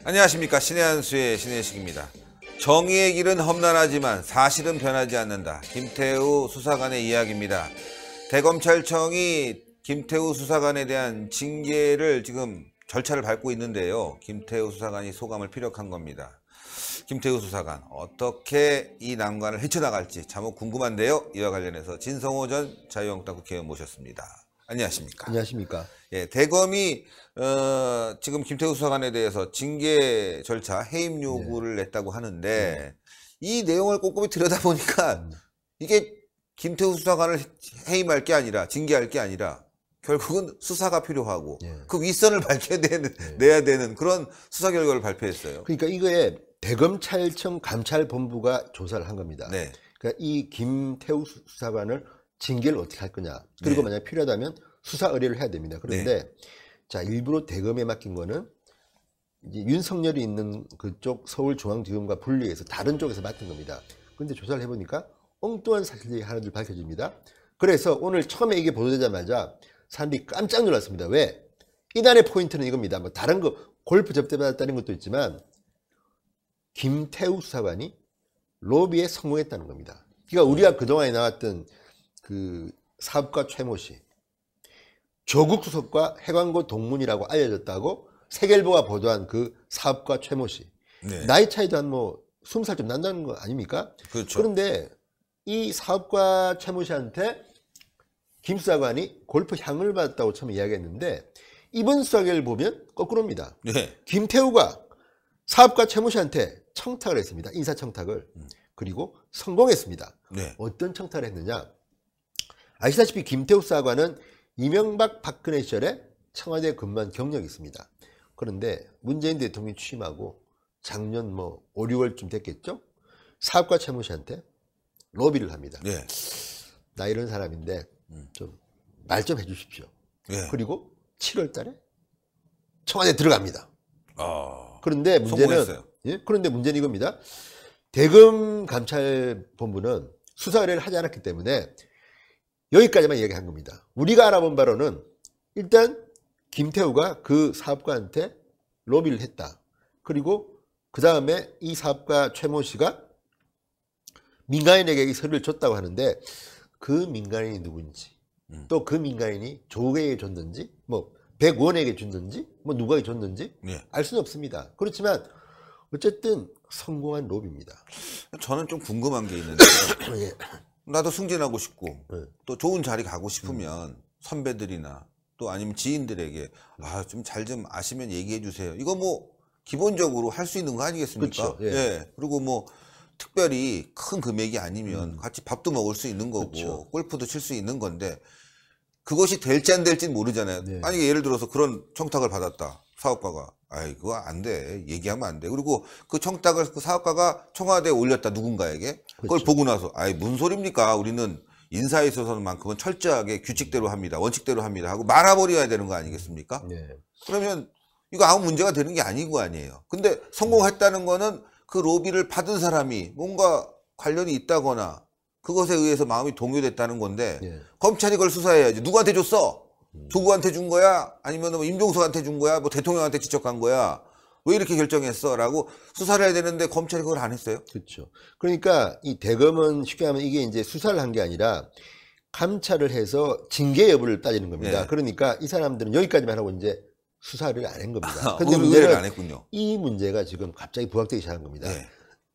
안녕하십니까. 신의 한수의 신혜식입니다. 정의의 길은 험난하지만 사실은 변하지 않는다. 김태우 수사관의 이야기입니다. 대검찰청이 김태우 수사관에 대한 징계를 지금 절차를 밟고 있는데요. 김태우 수사관이 소감을 피력한 겁니다. 김태우 수사관 어떻게 이 난관을 헤쳐나갈지 참 궁금한데요. 이와 관련해서 진성호 전 자유한국당 국회의원 모셨습니다. 안녕하십니까. 안녕하십니까. 예, 대검이 지금 김태우 수사관에 대해서 징계 절차 해임 요구를 냈다고 하는데 이 내용을 꼼꼼히 들여다보니까 이게 김태우 수사관을 해임할 게 아니라 징계할 게 아니라 결국은 수사가 필요하고 그 윗선을 내야 되는 그런 수사 결과를 발표했어요. 그러니까 이거에 대검찰청 감찰본부가 조사를 한 겁니다. 네. 그러니까 이 김태우 수사관을 징계를 어떻게 할 거냐. 그리고 만약에 필요하다면 수사 의뢰를 해야 됩니다. 그런데 자, 일부러 대검에 맡긴 거는 이제 윤석열이 있는 그쪽 서울중앙지검과 분리해서 다른 쪽에서 맡은 겁니다. 그런데 조사를 해보니까 엉뚱한 사실이 하나둘 밝혀집니다. 그래서 오늘 처음에 이게 보도되자마자 사람들이 깜짝 놀랐습니다. 왜? 이날의 포인트는 이겁니다. 뭐 다른 거 골프 접대받았다는 것도 있지만 김태우 수사관이 로비에 성공했다는 겁니다. 그러니까 우리가 그동안에 나왔던 그 사업가 최모 씨, 조국 수석과 해관고 동문이라고 알려졌다고 세계일보가 보도한 그 사업가 최모 씨. 나이 차이도 한 뭐 20살 좀 난다는 거 아닙니까? 그렇죠. 그런데 이 사업가 최모 씨한테 김 수사관이 골프 향을 받았다고 처음에 이야기했는데 이번 수사결을 보면 거꾸로입니다. 김태우가 사업가 최모 씨한테 청탁을 했습니다. 인사청탁을. 그리고 성공했습니다. 어떤 청탁을 했느냐. 아시다시피 김태우 수사관은 이명박 박근혜 시절에 청와대에 근무한 경력이 있습니다. 그런데 문재인 대통령이 취임하고 작년 뭐 5, 6월쯤 됐겠죠? 사업가 최모 씨한테 로비를 합니다. 나 이런 사람인데 좀 말 좀 해주십시오. 그리고 7월 달에 청와대에 들어갑니다. 그런데 문제는 그런데 문제는 이겁니다. 대검 감찰본부는 수사 의뢰를 하지 않았기 때문에 여기까지만 이야기한 겁니다. 우리가 알아본 바로는 일단 김태우가 그 사업가한테 로비를 했다. 그리고 그 다음에 이 사업가 최모 씨가 민간인에게 이 서류를 줬다고 하는데 그 민간인이 누군지 또 그 민간인이 조국에게 줬는지 뭐 백원에게 줬는지 뭐 누구에게 줬는지 알 수는 없습니다. 그렇지만 어쨌든 성공한 로비입니다. 저는 좀 궁금한 게 있는데요. 나도 승진하고 싶고 또 좋은 자리 가고 싶으면 선배들이나 또 아니면 지인들에게 좀 잘 좀 아시면 얘기해 주세요. 이거 뭐 기본적으로 할 수 있는 거 아니겠습니까? 그리고 뭐 특별히 큰 금액이 아니면 같이 밥도 먹을 수 있는 거고 골프도 칠 수 있는 건데 그것이 될지 안 될지는 모르잖아요. 만약에 예를 들어서 그런 청탁을 받았다. 사업가가. 그거 안 돼. 얘기하면 안 돼. 그리고 그 청탁을 그 사업가가 청와대에 올렸다. 누군가에게. 그걸 보고 나서 무슨 소리입니까? 우리는 인사에 있어서만큼은 철저하게 규칙대로 합니다. 원칙대로 합니다. 하고 말아버려야 되는 거 아니겠습니까? 그러면 이거 아무 문제가 되는 게 아닌 거 아니에요. 근데 성공했다는 거는 그 로비를 받은 사람이 뭔가 관련이 있다거나 그것에 의해서 마음이 동요됐다는 건데 검찰이 그걸 수사해야지. 누구한테 줬어? 누구한테 준 거야? 아니면 뭐 임종석한테 준 거야? 뭐 대통령한테 지적한 거야? 왜 이렇게 결정했어? 라고 수사를 해야 되는데 검찰이 그걸 안 했어요? 그렇죠. 그러니까 이 대검은 쉽게 하면 이게 이제 수사를 한 게 아니라 감찰을 해서 징계 여부를 따지는 겁니다. 그러니까 이 사람들은 여기까지만 하고 이제 수사를 안 한 겁니다. 근데 문제는 안 했군요. 이 문제가 지금 갑자기 부각되기 시작한 겁니다.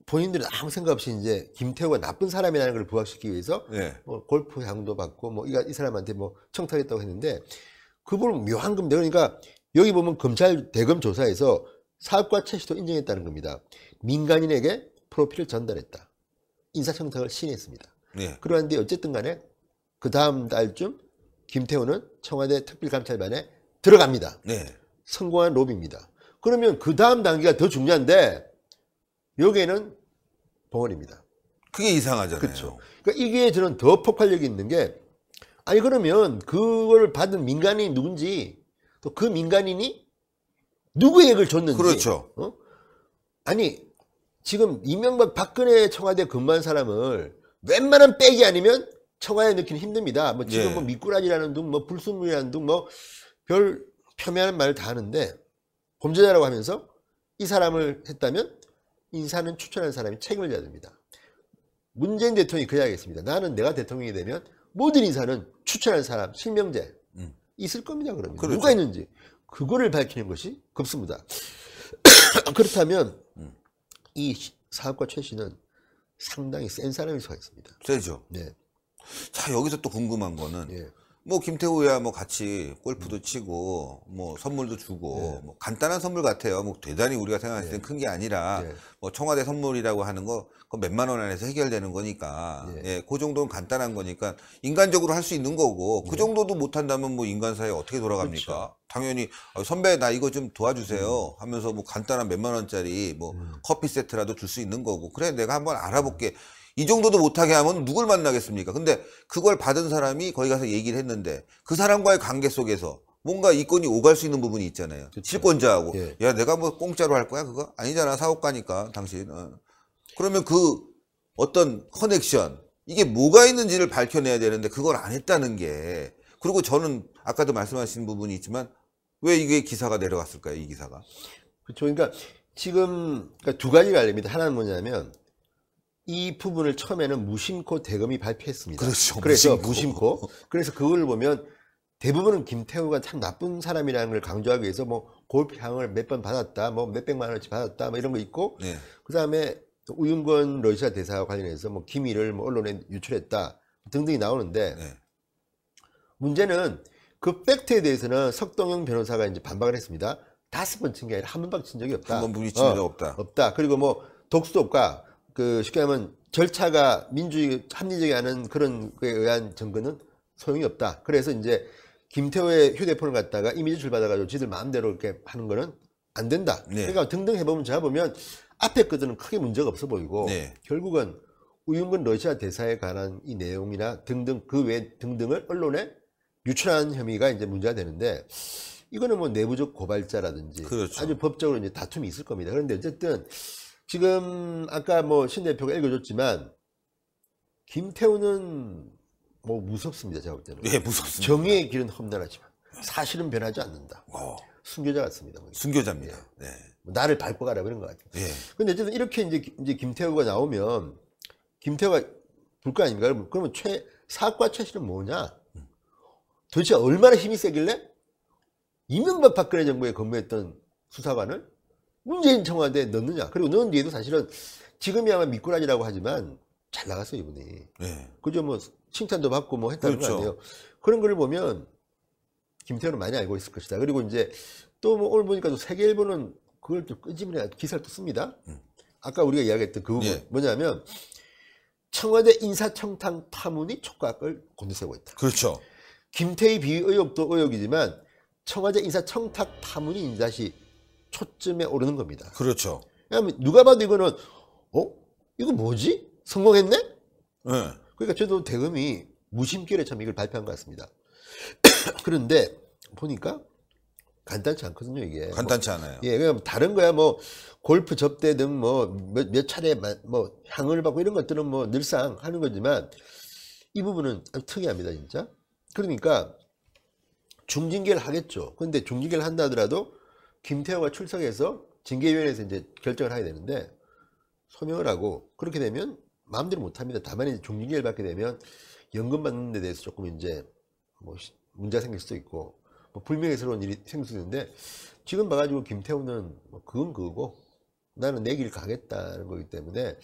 본인들은 아무 생각 없이 이제 김태우가 나쁜 사람이라는 걸 부각시키기 위해서 뭐 골프 향도 받고 뭐 이 사람한테 뭐 청탁했다고 했는데 그걸 묘한 겁니다. 그러니까 여기 보면 검찰 대검 조사에서 사업가 최 씨도 인정했다는 겁니다. 민간인에게 프로필을 전달했다. 인사청탁을 시인했습니다. 그러는데 어쨌든 간에 그 다음 달쯤 김태우는 청와대 특별감찰반에 들어갑니다. 성공한 로비입니다. 그러면 그 다음 단계가 더 중요한데 여기에는 벙어리입니다. 그게 이상하잖아요. 그렇죠. 그러니까 이게 저는 더 폭발력이 있는 게 아니 그러면 그걸 받은 민간인이 누군지 또 그 민간인이 누구의 액을 줬는지. 그렇죠. 아니 지금 이명박 박근혜 청와대 근무한 사람을 웬만한 백이 아니면 청와대에 넣기는 힘듭니다. 뭐 지금 예. 뭐 미꾸라지라는 둥, 뭐 불순물이라는 둥, 뭐 별 폄훼하는 말을 다 하는데 범죄자라고 하면서 이 사람을 했다면 인사는 추천한 사람이 책임을 져야 됩니다. 문재인 대통령이 그래야겠습니다. 나는 내가 대통령이 되면 모든 인사는 추천한 사람 실명제 있을 겁니다. 그러면 그렇죠. 누가 있는지 그거를 밝히는 것이 급습니다. 그렇다면 이 사업가 최 씨는 상당히 센 사람일 수가 있습니다. 세죠. 네. 자, 여기서 또 궁금한 거는 예. 뭐 김태우야 뭐 같이 골프도 치고 뭐 선물도 주고 뭐 간단한 선물 같아요. 뭐 대단히 우리가 생각했을 땐 큰 게 아니라 뭐 청와대 선물이라고 하는 거 그거 몇만 원 안에서 해결되는 거니까 예, 그 정도는 간단한 거니까 인간적으로 할 수 있는 거고 그 정도도 못 한다면 뭐 인간 사회 어떻게 돌아갑니까? 그렇죠. 당연히 선배 나 이거 좀 도와주세요 하면서 뭐 간단한 몇만 원짜리 뭐 커피 세트라도 줄 수 있는 거고 그래 내가 한번 알아볼게. 이 정도도 못하게 하면 누굴 만나겠습니까? 근데 그걸 받은 사람이 거기 가서 얘기를 했는데 그 사람과의 관계 속에서 뭔가 이권이 오갈 수 있는 부분이 있잖아요. 그쵸. 실권자하고. 예. 야, 내가 뭐 공짜로 할 거야? 그거? 아니잖아. 사업가니까, 당신. 그러면 그 어떤 커넥션, 이게 뭐가 있는지를 밝혀내야 되는데 그걸 안 했다는 게. 그리고 저는 아까도 말씀하신 부분이 있지만 왜 이게 기사가 내려갔을까요? 이 기사가. 그렇죠. 그러니까 지금 그러니까 두 가지가 알립니다. 하나는 뭐냐면 이 부분을 처음에는 무심코 대검이 발표했습니다. 그렇죠. 그래서 무심코. 그래서 그걸 보면 대부분은 김태우가 참 나쁜 사람이라는 걸 강조하기 위해서 뭐 골프향을 몇 번 받았다, 뭐 몇백만 원어치 받았다, 뭐 이런 거 있고, 네. 그 다음에 우윤건 러시아 대사와 관련해서 뭐 기밀을 뭐 언론에 유출했다 등등이 나오는데 네. 문제는 그 팩트에 대해서는 석동영 변호사가 이제 반박을 했습니다. 5번 친 게 아니라 한 번밖에 친 적이 없다. 한 번 부딪힌 적 없다. 없다. 그리고 뭐 독수독과 그 쉽게 하면 절차가 민주주의 합리적이 않은 그런 거에 의한 증거는 소용이 없다. 그래서 이제 김태호의 휴대폰을 갖다가 이미지 출받아가지고 지들 마음대로 이렇게 하는 거는 안 된다. 네. 그러니까 등등 해보면 제가 보면 앞에 것들은 크게 문제가 없어 보이고 네. 결국은 우윤근 러시아 대사에 관한 이 내용이나 등등 그 외 등등을 언론에 유출한 혐의가 이제 문제가 되는데 이거는 뭐 내부적 고발자라든지 그렇죠. 아주 법적으로 이제 다툼이 있을 겁니다. 그런데 어쨌든 지금 아까 뭐 신 대표가 읽어줬지만 김태우는 뭐 무섭습니다. 제가 볼 때는. 예, 무섭습니다. 정의의 길은 험난하지만 사실은 변하지 않는다. 어, 순교자 같습니다. 순교자입니다. 네. 나를 밟고 가라 그런 것 같아요. 예. 근데 어쨌든 이렇게 이제 김태우가 나오면 김태우가 불 거 아닙니까? 그러면 사학과 최 씨는 뭐냐? 도대체 얼마나 힘이 세길래 이명박 박근혜 정부에 근무했던 수사관을 문재인 청와대에 넣느냐? 그리고 넣은 뒤에도 사실은 지금이야말로 미꾸라지라고 하지만 잘 나갔어요, 이분이. 예. 그죠? 뭐 칭찬도 받고 뭐 했다는 그렇죠. 거 아니에요. 그런 걸 보면 김태우는 많이 알고 있을 것이다. 그리고 이제 또 뭐 오늘 보니까 또 세계일보는 그걸 또 끄집어내 기사를 또 씁니다. 아까 우리가 이야기했던 그 부분 예. 뭐냐면 청와대 인사청탁 파문이 촉각을 곤두세우고 있다. 그렇죠. 김태희 비위 의혹도 의혹이지만 청와대 인사청탁 파문이 이제 다시 초점에 오르는 겁니다. 그렇죠. 왜냐하면 누가 봐도 이거는 이거 뭐지? 성공했네? 예. 그러니까 저도 대검이 무심결에 참 이걸 발표한 것 같습니다. 그런데 보니까 간단치 않거든요, 이게. 간단치 않아요. 예, 그냥 다른 거야 뭐 골프 접대 등 뭐 몇 차례 뭐 향을 받고 이런 것들은 뭐 늘상 하는 거지만 이 부분은 아주 특이합니다, 진짜. 그러니까 중징계를 하겠죠. 근데 중징계를 한다 하더라도 김태호가 출석해서 징계위원회에서 이제 결정을 하게 되는데 소명을 하고 그렇게 되면 마음대로 못 합니다. 다만 이제 중징계를 받게 되면 연금 받는 데 대해서 조금 이제 뭐 문제가 생길 수도 있고 뭐 불명예스러운 일이 생길 수 있는데 지금 봐가지고 김태우는 뭐 그건 그거고 나는 내 길 가겠다는 거기 때문에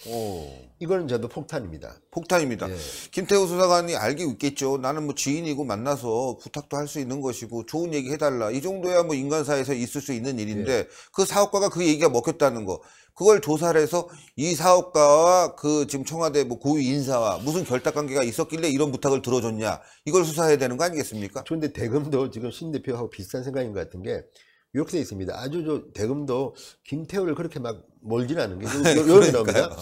이거는 저도 폭탄입니다. 폭탄입니다. 예. 김태우 수사관이 알기 있겠죠. 나는 뭐 지인이고 만나서 부탁도 할 수 있는 것이고 좋은 얘기 해달라. 이 정도야 뭐 인간사에서 있을 수 있는 일인데 그 사업가가 그 얘기가 먹혔다는 거. 그걸 조사를 해서 이 사업가와 그 지금 청와대 뭐 고위 인사와 무슨 결탁관계가 있었길래 이런 부탁을 들어줬냐. 이걸 수사해야 되는 거 아니겠습니까? 그런데 대검도 지금 신 대표하고 비슷한 생각인 것 같은 게 이렇게 돼 있습니다. 아주 저 대검도 김태우를 그렇게 막 몰지는 않은 게 요런 나옵니다.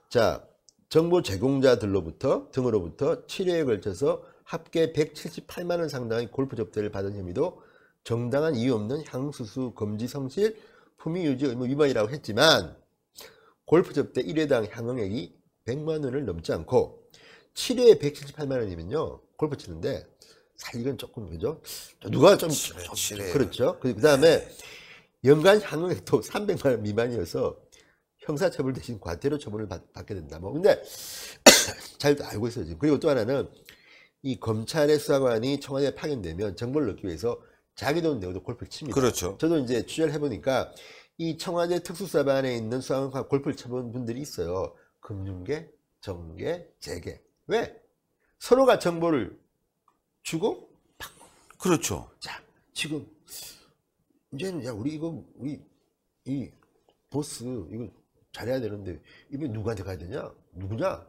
자, 정보 제공자들로부터 등으로부터 7회에 걸쳐서 합계 178만 원 상당의 골프 접대를 받은 혐의도 정당한 이유 없는 향수수 금지 성실 품위 유지 의무 위반이라고 했지만 골프 접대 1회당 향응액이 100만 원을 넘지 않고 7회에 178만 원이면요 골프 치는데 사실 이건 조금 그죠? 누가 좀 그렇죠. 그 다음에 연간 향응액도 300만 원 미만이어서 형사처벌 대신 과태료 처벌을 받게 된다. 뭐 근데 잘 알고 있어요 지금. 그리고 또 하나는 이 검찰의 수사관이 청와대에 파견되면 정보를 얻기 위해서 자기 돈 내고도 골프를 칩니다. 그렇죠. 저도 이제 취재를 해보니까 이 청와대 특수수사반에 있는 수사관과 골프를 쳐본 분들이 있어요. 금융계, 정계, 재계. 왜? 서로가 정보를 주고 받고. 그렇죠. 자, 지금 이제는 야 우리 이 보스 이거 잘해야 되는데 이번 누구한테 가야 되냐? 누구냐?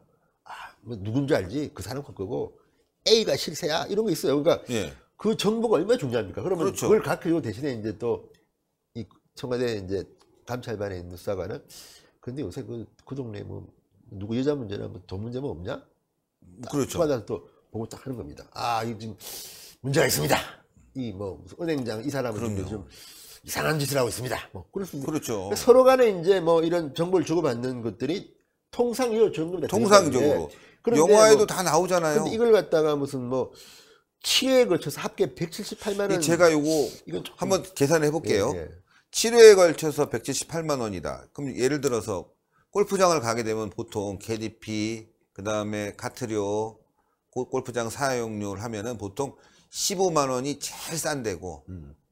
뭐 누군지 알지? 그 사람 걸 거고 A가 실세야 이런 거 있어요. 그러니까 예. 그 정보가 얼마나 중요합니까? 그러면 그렇죠. 그걸 가르치고 대신에 이제 또 이 청와대 이제 감찰반에 있는 수사관은 근데 요새 그 동네 뭐 누구 여자 문제나 뭐 돈 문제 뭐 없냐? 그렇죠. 받아서 또 보고 딱 하는 겁니다. 이거 지금 문제가 있습니다. 이 뭐 은행장 이 사람은 요즘 이상한 짓을 하고 있습니다. 뭐 그렇습니다. 그렇죠. 서로 간에 이제 뭐 이런 정보를 주고받는 것들이 통상 이루어지는 겁니다. 통상적으로. 영화에도 다 나오잖아요. 근데 이걸 갖다가 무슨 뭐 7회에 걸쳐서 합계 178만 원. 제가 요거 이건 조금... 한번 계산해 볼게요. 예. 7회에 걸쳐서 178만 원이다. 그럼 예를 들어서 골프장을 가게 되면 보통 캐디피, 그 다음에 카트료, 골프장 사용료를 하면은 보통 15만 원이 제일 싼 데고,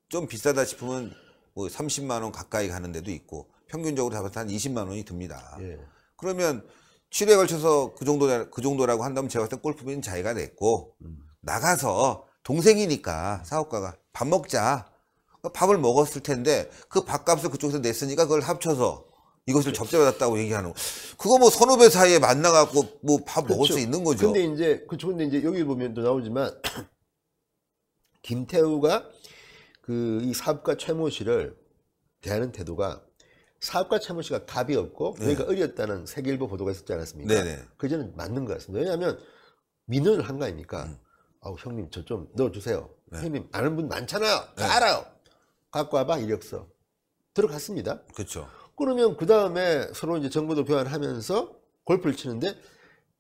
좀 비싸다 싶으면 뭐 30만 원 가까이 가는 데도 있고, 평균적으로 잡아서 한 20만 원이 듭니다. 예. 그러면 7회에 걸쳐서 그 정도라고 한다면 제가 봤을 때 골프비는 자기가 냈고, 나가서 동생이니까 사업가가 밥 먹자. 밥을 먹었을 텐데 그 밥값을 그쪽에서 냈으니까 그걸 합쳐서 이것을 접대받았다고 얘기하는 거. 그거 뭐 선후배 사이에 만나갖고 뭐 밥 그렇죠. 먹을 수 있는 거죠. 근데 이제 여기 보면 또 나오지만 김태우가 이 사업가 최모 씨를 대하는 태도가 사업가 최모 씨가 갑이 없고 그러니까 어렸다는 세계일보 보도가 있었지 않았습니까? 네네. 그전은 맞는 것 같습니다. 왜냐하면 민원을 한 거 아닙니까? 형님 저 좀 넣어주세요. 네. 형님 아는 분 많잖아요. 다 알아요. 갖고 와봐 이력서. 들어갔습니다. 그렇죠. 그러면 그 다음에 서로 이제 정보도 교환하면서 골프를 치는데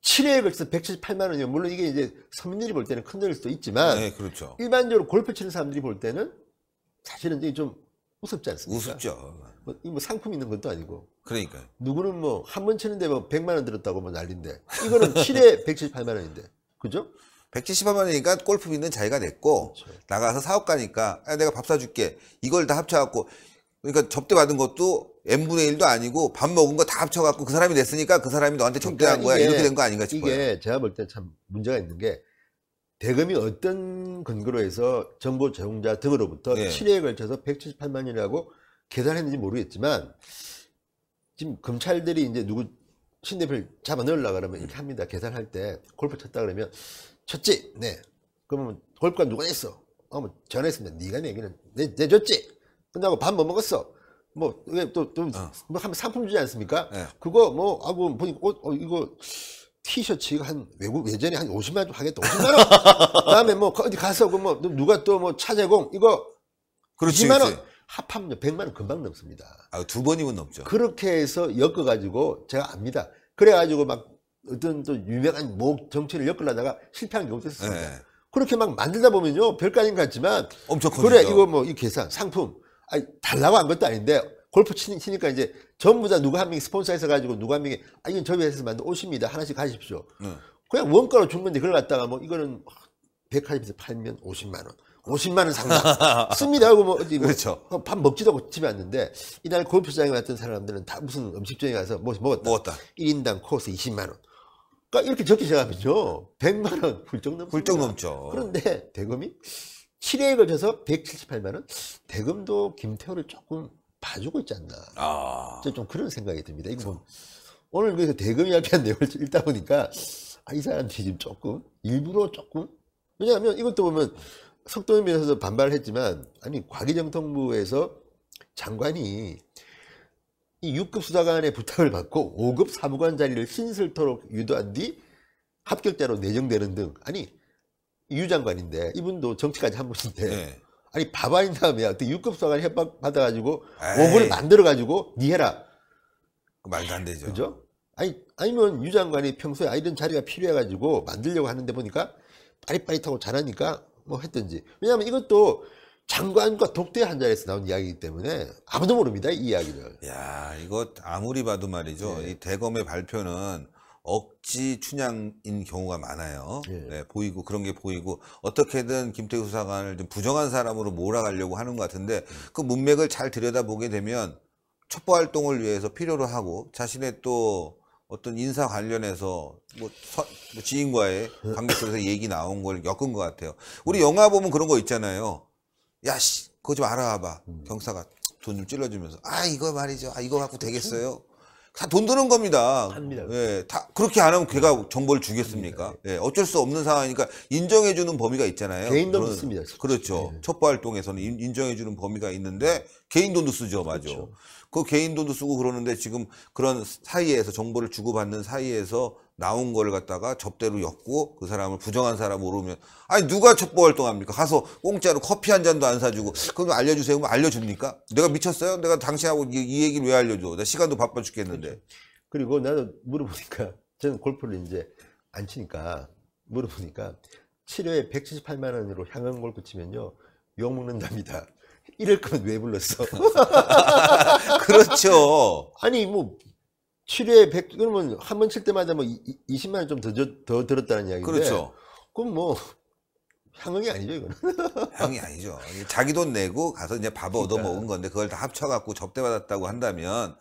7회에 걸쳐서 178만 원이요. 물론 이게 이제 서민들이 볼 때는 큰 돈일 수도 있지만 네, 그렇죠. 일반적으로 골프 치는 사람들이 볼 때는 사실은 이게 좀 우습지 않습니까? 우습죠. 뭐 상품 있는 것도 아니고. 그러니까요. 누구는 뭐 한 번 치는데 뭐 100만 원 들었다고 뭐 난리인데 이거는 7회에 178만 원인데. 그죠? 178만 원이니까 골프비는 자기가 냈고, 그렇죠. 나가서 사업가니까 내가 밥 사줄게. 이걸 다 합쳐갖고, 그러니까 접대받은 것도 n분의 1도 아니고 밥 먹은 거 다 합쳐갖고 그 사람이 냈으니까 그 사람이 너한테 접대한 거야. 이렇게 된 거 아닌가 싶어요. 이게 제가 볼 때 참 문제가 있는 게 대검이 어떤 근거로 해서 정보 제공자 등으로부터 7회에 걸쳐서 178만 원이라고 계산했는지 모르겠지만 지금 검찰들이 이제 누구 신 대표를 잡아 넣으려고 그러면 이렇게 합니다. 계산할 때 골프 쳤다 그러면 쳤지? 네. 그러면 골프가 누가 냈어? 뭐 전화했습니다. 네가 내기는 내줬지? 끝나고 밥 뭐 먹었어? 뭐 이게 또 뭐 하면 상품 주지 않습니까? 네. 그거 뭐 하고 보니까 이거 티셔츠가 한 예전에 한 50만 원 하겠다. 50만 원. 그다음에 뭐 어디 가서 그 뭐 누가 또 뭐 차제공 이거 그렇지, 20만 원 그렇지. 합하면 100만 원 금방 넘습니다. 두 번이면 넘죠. 그렇게 해서 엮어가지고 제가 압니다. 그래가지고 막 어떤 또 유명한 목 정치를 엮으려다가 실패한 경우도 있었습니다. 네. 그렇게 막 만들다 보면요 별거 아닌 것 같지만 엄청 커지죠. 그래 이거 뭐 이 계산 상품 달라고 한 것도 아닌데 골프 치니까 이제 전부 다 누가 한 명이 스폰서해서 가지고 누가 한 명이 이건 저희 회사에서 만든 옷입니다. 하나씩 가십시오. 그냥 원가로 준 건데 그걸 갖다가 뭐 이거는 백화점에서 팔면 50만 원. 50만 원 상당 씁니다. 뭐 어디 그렇죠. 밥 먹지도 않고 집에 왔는데 이날 골프장에 왔던 사람들은 다 무슨 음식점에 가서 뭐 먹었다. 1인당 코스 20만 원. 그러니까 이렇게 적기 시작하면요 100만 원 훌쩍 넘습니다. 훌쩍 넘죠. 그런데 대검이 7회에 걸쳐서 178만 원. 대검도 김태호를 조금 봐주고 있지 않나. 좀 그런 생각이 듭니다. 이거 뭐 오늘 그래서 대검이 발표한 내용을 읽다 보니까 이 사람들이 지금 조금 일부러 조금 왜냐하면 이것도 보면 석도면에서 반발을 했지만 과기정통부에서 장관이 이 6급 수사관의 부탁을 받고 5급 사무관 자리를 신설토록 유도한 뒤 합격자로 내정되는 등 유 장관인데 이분도 정치까지 한 분인데 아니 밥 아닌 다음에 어떻게 6급 수사관 협박 받아가지고 에이. 5분을 만들어가지고 니 해라. 말도 안 되죠. 그죠? 아니면 유 장관이 평소에 이런 자리가 필요해가지고 만들려고 하는데 보니까 빠릿빠릿하고 잘하니까 뭐 했든지. 왜냐하면 이것도 장관과 독대 한 자리에서 나온 이야기이기 때문에 아무도 모릅니다, 이 이야기를. 야, 이거 아무리 봐도 말이죠. 이 대검의 발표는 억지 춘향인 경우가 많아요. 네, 보이고 그런 게 보이고 어떻게든 김태우 수사관을 좀 부정한 사람으로 몰아가려고 하는 것 같은데 그 문맥을 잘 들여다보게 되면 첩보 활동을 위해서 필요로 하고 자신의 또 어떤 인사 관련해서 뭐 지인과의 관계 속에서 얘기 나온 걸 겪은 것 같아요. 우리 영화 보면 그런 거 있잖아요. 야, 씨, 그거 좀 알아와봐. 경사가 돈 좀 찔러주면서. 이거 말이죠. 이거 갖고 되겠어요? 다 돈 드는 겁니다. 합니다. 예, 다 그렇게 안 하면 걔가 정보를 주겠습니까? 예, 어쩔 수 없는 상황이니까 인정해주는 범위가 있잖아요. 개인 돈도 씁니다. 그렇죠. 첩보 활동에서는 인정해주는 범위가 있는데 개인 돈도 쓰죠, 맞아. 그렇죠. 그 개인 돈도 쓰고 그러는데 지금 그런 사이에서 정보를 주고받는 사이에서 나온 거를 갖다가 접대로 엮고 그 사람을 부정한 사람으로 오면 누가 첩보 활동합니까? 가서 공짜로 커피 한 잔도 안 사주고 그럼 알려주세요. 그럼 알려줍니까? 내가 미쳤어요? 내가 당신하고 이 얘기를 왜 알려줘? 나 시간도 바빠 죽겠는데. 그렇죠. 그리고 나도 물어보니까 저는 골프를 이제 안 치니까 물어보니까 7회에 178만 원으로 향응 골프 치면요 욕 먹는답니다. 이럴 거면 왜 불렀어? 그렇죠. 아니 뭐 7회 100 그러면 한 번 칠 때마다 뭐 20만 원 좀 더 들었다는 이야기인데. 그렇죠. 그럼 뭐 향응이 아니죠 이거는. 향이 아니죠. 자기 돈 내고 가서 이제 밥 얻어 먹은 건데 그걸 다 합쳐갖고 접대받았다고 한다면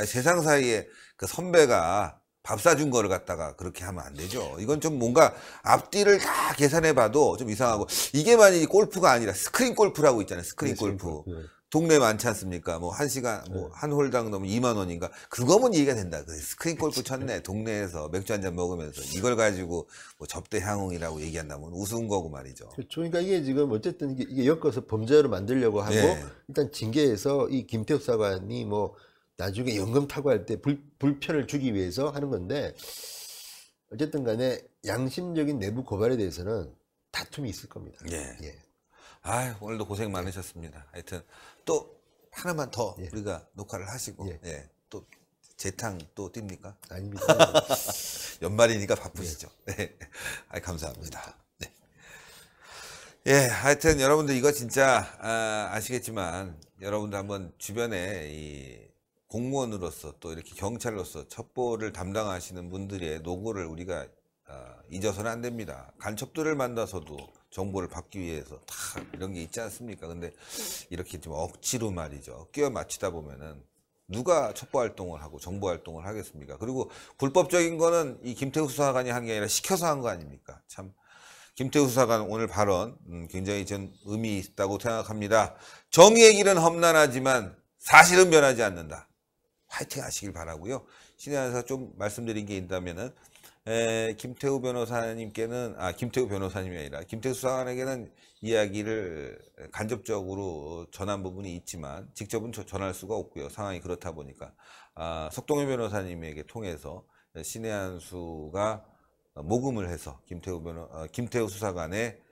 세상 사이에 그 선배가 밥 사준 거를 갖다가 그렇게 하면 안 되죠. 이건 좀 뭔가 앞뒤를 다 계산해봐도 좀 이상하고 이게 만약에 골프가 아니라 스크린 골프라고 있잖아요. 스크린 골프. 동네 많지 않습니까? 뭐 1시간 뭐 한 홀당 넘으면 2만 원인가? 그거면 이해가 된다. 스크린 골프 쳤네. 동네에서 맥주 한 잔 먹으면서 이걸 가지고 뭐 접대 향응이라고 얘기한다면 우스운 거고 말이죠. 그렇죠. 그러니까 이게 지금 어쨌든 이게 엮어서 범죄로 만들려고 하고 일단 징계해서 이 김태우 사관이 뭐 나중에 연금 타고할 때 불편을 주기 위해서 하는 건데 어쨌든 간에 양심적인 내부 고발에 대해서는 다툼이 있을 겁니다. 예. 오늘도 고생 많으셨습니다. 하여튼 또 하나만 더 우리가 녹화를 하시고 또 재탕 또 뜁니까? 아닙니다. 연말이니까 바쁘시죠. 네. 감사합니다. 네. 예, 하여튼 여러분들 이거 진짜 아시겠지만 여러분들 한번 주변에 이 공무원으로서 또 이렇게 경찰로서 첩보를 담당하시는 분들의 노고를 우리가 잊어서는 안 됩니다. 간첩들을 만나서도 정보를 받기 위해서 다 이런 게 있지 않습니까? 근데 이렇게 좀 억지로 말이죠. 끼워 맞추다 보면은 누가 첩보 활동을 하고 정보 활동을 하겠습니까? 그리고 불법적인 거는 이 김태우 수사관이 한 게 아니라 시켜서 한 거 아닙니까? 참 김태우 수사관 오늘 발언 굉장히 전 의미 있다고 생각합니다. 정의의 길은 험난하지만 사실은 변하지 않는다. 화이팅 하시길 바라고요. 신의 한에서 좀 말씀드린 게 있다면은 김태우 변호사님께는 김태우 변호사님이 아니라 김태우 수사관에게는 이야기를 간접적으로 전한 부분이 있지만 직접은 전할 수가 없고요. 상황이 그렇다 보니까 석동현 변호사님에게 통해서 신의 한수가 모금을 해서 김태우 수사관의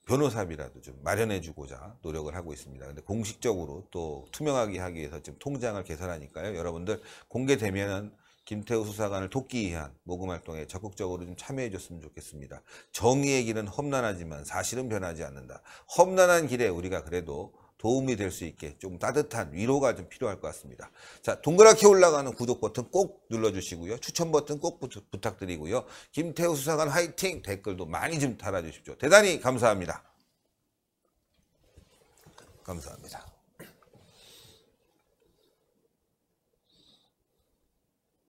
변호사비라도 좀 마련해주고자 노력을 하고 있습니다. 근데 공식적으로 또 투명하게 하기 위해서 지금 통장을 개설하니까요. 여러분들 공개되면은 김태우 수사관을 돕기 위한 모금 활동에 적극적으로 좀 참여해 줬으면 좋겠습니다. 정의의 길은 험난하지만 사실은 변하지 않는다. 험난한 길에 우리가 그래도 도움이 될 수 있게 좀 따뜻한 위로가 좀 필요할 것 같습니다. 자, 동그랗게 올라가는 구독 버튼 꼭 눌러주시고요. 추천 버튼 꼭 부탁드리고요. 김태우 수사관 화이팅! 댓글도 많이 좀 달아주십시오. 대단히 감사합니다. 감사합니다.